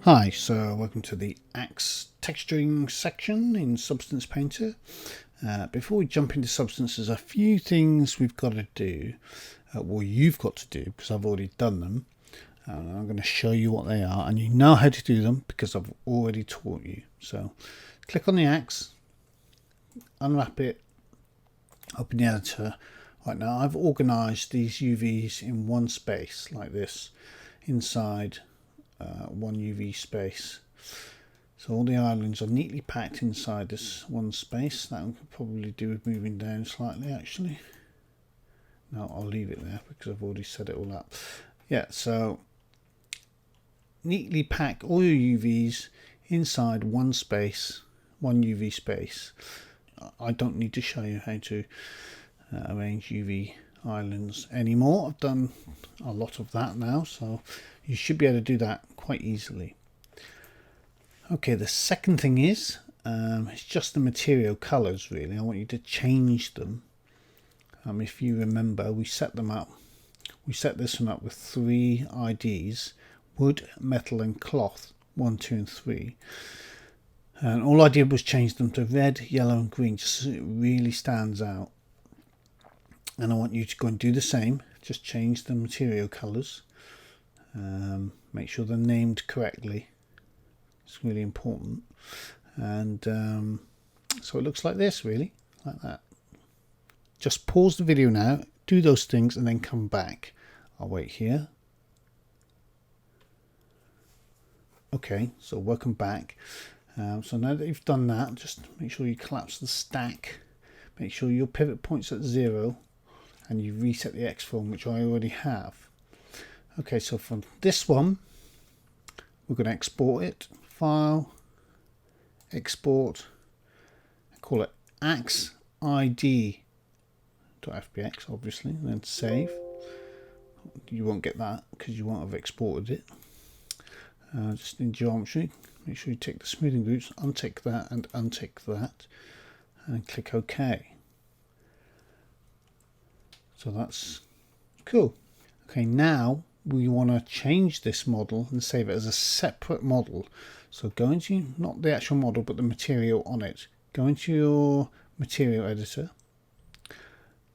Hi, so welcome to the axe texturing section in Substance Painter. Before we jump into Substance, there's a few things we've got to do, well you've got to do because I've already done them. I'm going to show you what they are and you know how to do them because I've already taught you. So click on the axe, unwrap it, open the editor. Right now I've organised these UVs in one space like this inside one UV space. So all the islands are neatly packed inside this one space. That one could probably do with moving down slightly actually. No, I'll leave it there because I've already set it all up. Yeah, so neatly pack all your UVs inside one space, one UV space. I don't need to show you how to arrange UV islands anymore. I've done a lot of that now, so you should be able to do that quite easily. Okay, the second thing is it's just the material colors really. I want you to change them. If you remember, we set them up. We set this one up with 3 IDs: wood, metal and cloth, 1, 2 and 3. And all I did was change them to red, yellow and green just so it really stands out. And I want you to go and do the same. Just change the material colors. Make sure they're named correctly. It's really important. And so it looks like this really, like that. Just pause the video now, do those things and then come back. I'll wait here. Okay, so welcome back. So now that you've done that, just make sure you collapse the stack. Make sure your pivot point's at 0 and you reset the X-form, which I already have. Okay, so from this one, we're going to export it. File, export, call it axeid.fbx, obviously, and then save. You won't get that because you won't have exported it. Just in geometry, make sure you tick the smoothing groups, untick that and untick that, and click OK. So that's cool. Okay, now we want to change this model and save it as a separate model. So go into, not the actual model, but the material on it. Go into your material editor.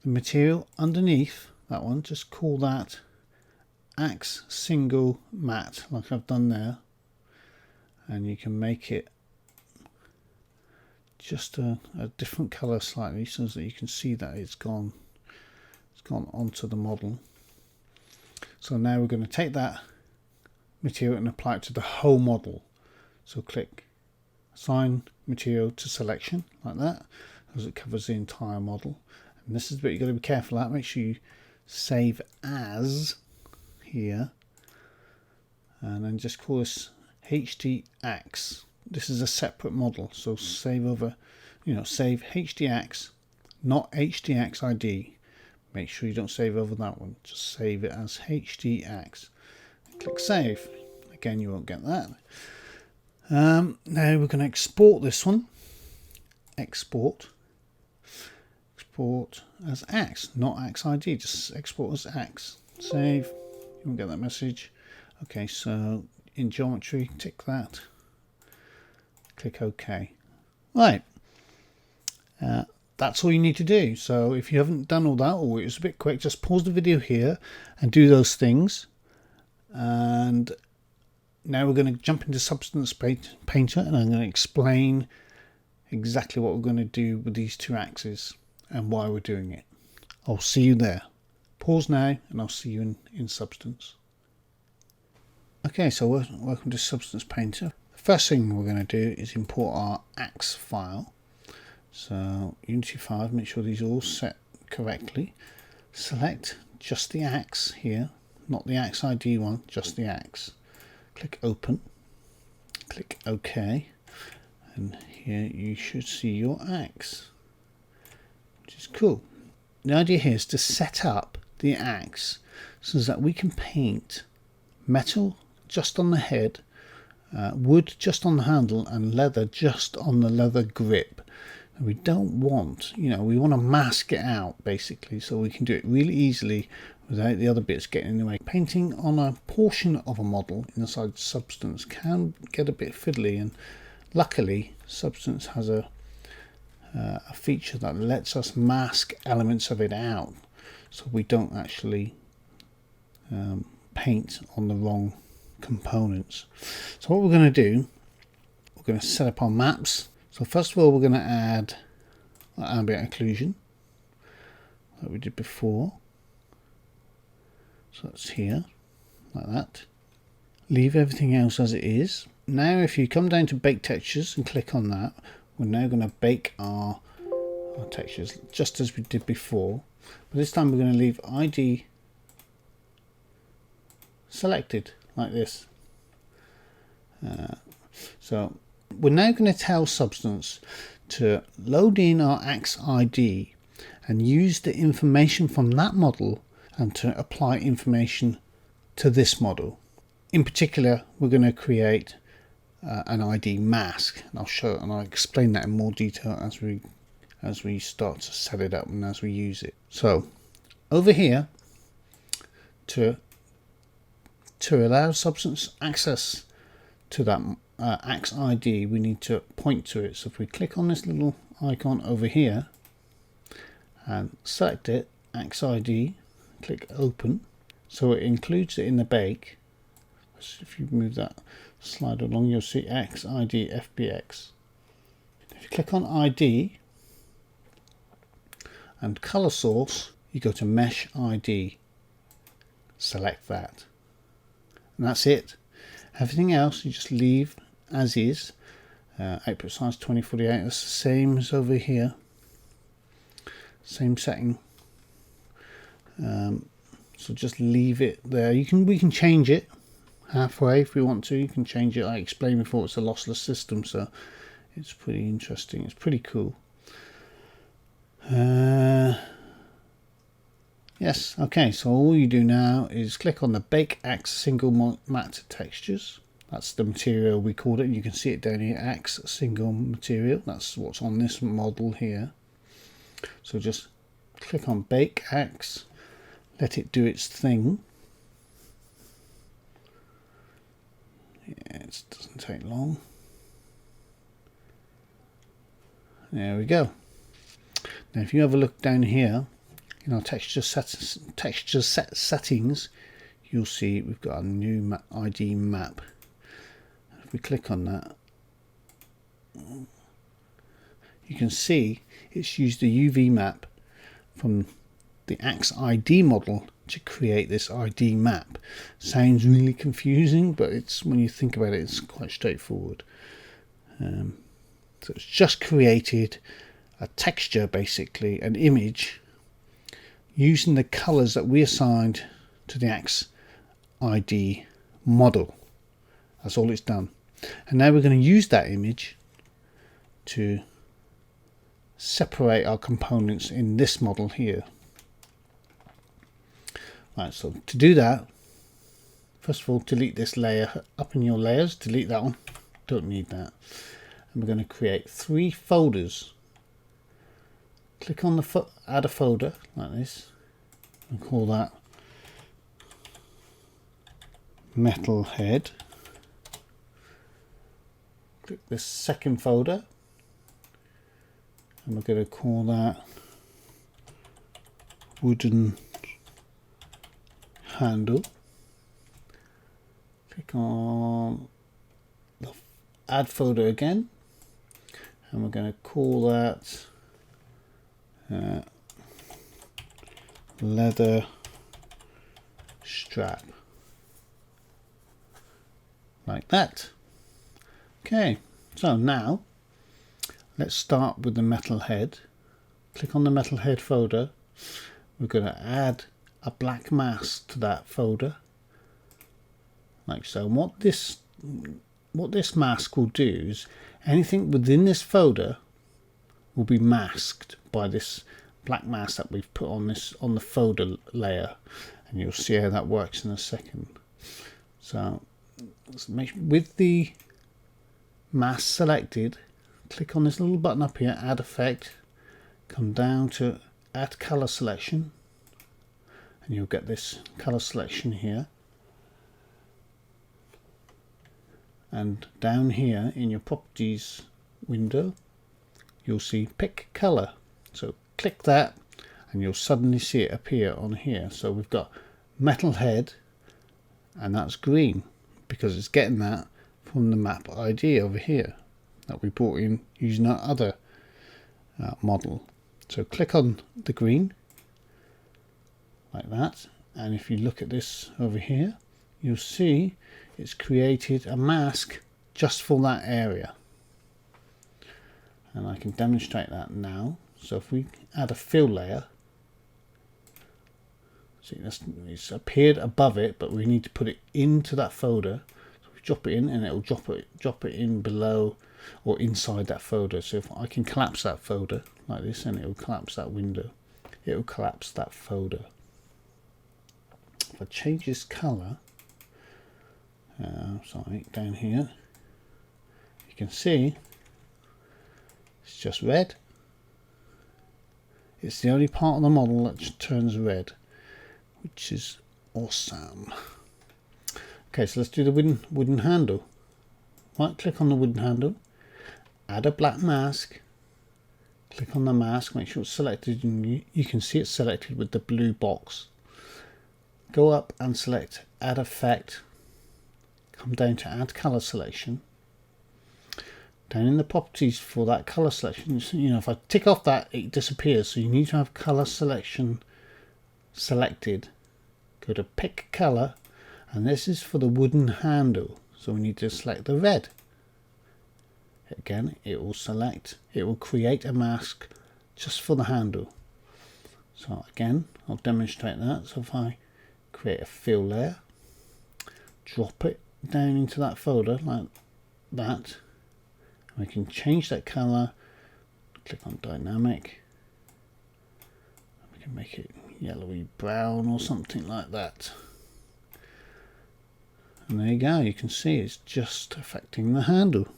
The material underneath that one, just call that axe single matte, like I've done there. And you can make it just a different color slightly so that you can see that it's gone onto the model. So now we're going to take that material and apply it to the whole model. So click assign material to selection like that, as it covers the entire model. And this is the bit you've got to be careful at. Make sure you save as here and then just call this HDAxe. This is a separate model, so save over, save HDAxe, not HDAxeID. Make sure you don't save over that one, just save it as HDAxe. Click save. Again, you won't get that. Now we're going to export this one. Export as axe, not axeid, just export as axe. Save. You won't get that message. Okay, so in geometry, tick that. Click OK. Right. That's all you need to do. So if you haven't done all that, or it was a bit quick, just pause the video here and do those things. And now we're going to jump into Substance Painter and I'm going to explain exactly what we're going to do with these 2 axes and why we're doing it. I'll see you there. Pause now and I'll see you in Substance. Okay, so welcome to Substance Painter. The first thing we're going to do is import our axe file. So Unity 5, make sure these are all set correctly. Select just the axe here, not the axeid one, just the axe. Click open, click OK, and here you should see your axe, which is cool. The idea here is to set up the axe so that we can paint metal just on the head, wood just on the handle and leather just on the leather grip. And we don't want, we want to mask it out basically, so we can do it really easily without the other bits getting in the way. Painting on a portion of a model inside Substance can get a bit fiddly, and luckily Substance has a feature that lets us mask elements of it out, so we don't actually paint on the wrong components. So what we're going to do, we're going to set up our maps. So first of all, we're going to add ambient occlusion like we did before. So that's here, like that. Leave everything else as it is. Now if you come down to bake textures and click on that, we're now going to bake our textures just as we did before, but this time we're going to leave ID selected like this. So we're now going to tell Substance to load in our Axe ID and use the information from that model and to apply information to this model. In particular, we're going to create an ID mask, and I'll explain that in more detail as we start to set it up and as we use it. So over here, to allow Substance access to that Axe ID, we need to point to it. So if we click on this little icon over here and select it, Axe ID, click open, so it includes it in the bake. So if you move that slide along, you'll see Axe ID FBX. If you click on ID and color source, you go to Mesh ID, select that, and that's it. Everything else you just leave as is. Output size 2048, that's the same as over here, same setting. So just leave it there. We can change it halfway if we want to. You can change it. I explained before, it's a lossless system, so it's pretty interesting. It's pretty cool. Yes, okay, so all you do now is click on the Bake Axe Single Matte Textures. That's the material we called it, and you can see it down here, Axe Single Material. That's what's on this model here. So just click on Bake Axe, let it do its thing. Yeah, it doesn't take long. There we go. Now if you have a look down here in our texture set settings, you'll see we've got a new ID map. If we click on that, you can see it's used the UV map from the Axe ID model to create this ID map. Sounds really confusing, but it's, when you think about it, it's quite straightforward. So it's just created a texture, basically an image, using the colors that we assigned to the Axe ID model. That's all it's done. And now we're going to use that image to separate our components in this model here. Right, so to do that, first of all, delete this layer up in your layers. Delete that one, don't need that. And we're going to create 3 folders. Click on the add a folder like this and call that Metal Head. Click this second folder and we're going to call that Wooden Handle. Click on the add folder again and we're going to call that Leather Strap, like that. Okay, so now let's start with the Metal Head. Click on the Metal Head folder. We're going to add a black mask to that folder, like so. And what this mask will do is anything within this folder will be masked by this black mask that we've put on the folder layer, and you'll see how that works in a second. So let's with the mask selected, click on this little button up here, add effect, come down to add color selection, and you'll get this color selection here. And down here in your properties window, you'll see pick color. So click that and you'll suddenly see it appear on here. So we've got metalhead, and that's green because it's getting that from the map ID over here that we brought in using our other model. So click on the green like that, and if you look at this over here, you'll see it's created a mask just for that area, and I can demonstrate that now. So if we add a fill layer, see, it's appeared above it, but we need to put it into that folder. So we drop it in, and it will drop it in below or inside that folder. So if I can collapse that folder like this, and it will collapse that window, it will collapse that folder. If I change this color, sorry, down here, you can see it's just red. It's the only part of the model that turns red, which is awesome. Okay, so let's do the wooden handle. Right click on the wooden handle, add a black mask, click on the mask, make sure it's selected, and you can see it's selected with the blue box. Go up and select add effect, come down to add color selection. Down in the properties for that color selection, you know, if I tick off that, it disappears, so you need to have color selection selected. Go to pick color, and this is for the wooden handle, so we need to select the red. Again, it will create a mask just for the handle. So again, I'll demonstrate that. So if I create a fill layer, drop it down into that folder like that, we can change that color, click on dynamic, we can make it yellowy brown or something like that, and there you go. You can see it's just affecting the handle.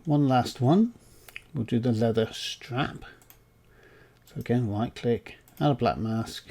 One last one, we'll do the leather strap. So again, right click, add a black mask.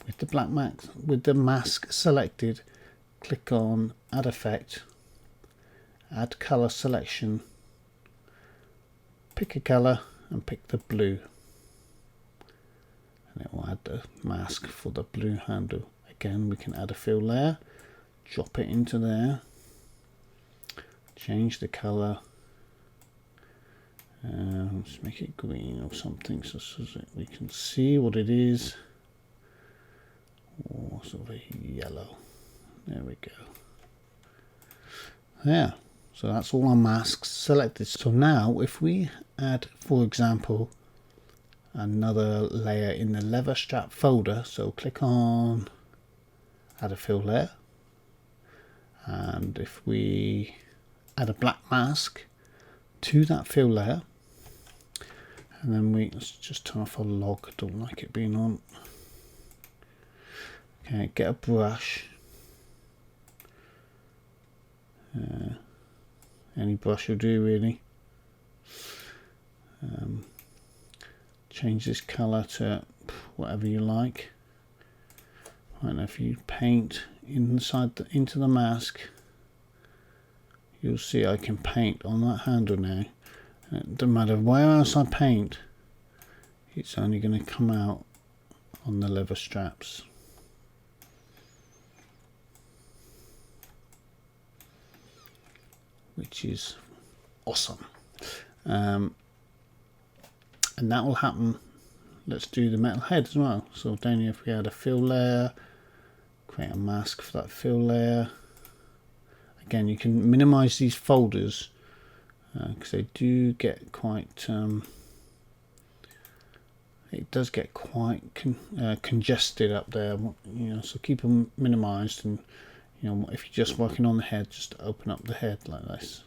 With the mask selected, click on add effect, add color selection, pick a color and pick the blue, and it will add the mask for the blue handle. Again, we can add a fill layer, drop it into there, change the color, let's make it green or something so that we can see what it is, or sort of a yellow. There we go. There. So that's all our masks selected. So now if we add, for example, another layer in the leather strap folder, so click on add a fill layer, and if we add a black mask to that fill layer, and then let's just turn off our log, I don't like it being on. Okay, get a brush, any brush will do really. Change this color to whatever you like. And if you paint into the mask, you'll see I can paint on that handle now. It doesn't matter where else I paint, it's only going to come out on the leather straps. Which is awesome. And that will happen. Let's do the metal head as well. So down here, if we add a fill layer, create a mask for that fill layer. Again, you can minimize these folders because they do get quite it does get quite congested up there, you know, so keep them minimized. And you know, if you're just working on the head, just open up the head like this,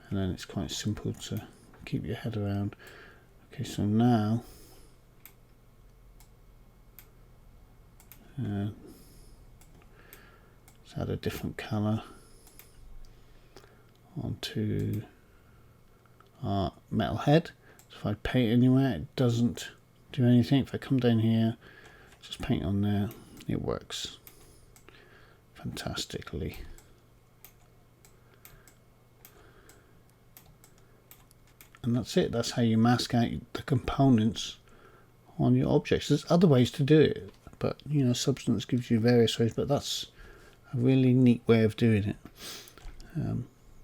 and then it's quite simple to keep your head around. Okay, so now let's add a different color onto our metal head. So if I paint anywhere, it doesn't do anything. If I come down here, just paint on there, it works fantastically. And that's it. That's how you mask out the components on your objects. There's other ways to do it, but you know, Substance gives you various ways, but that's a really neat way of doing it.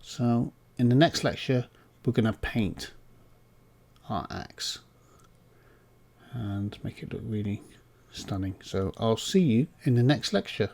So in the next lecture, we're going to paint our axe and make it look really stunning. So I'll see you in the next lecture.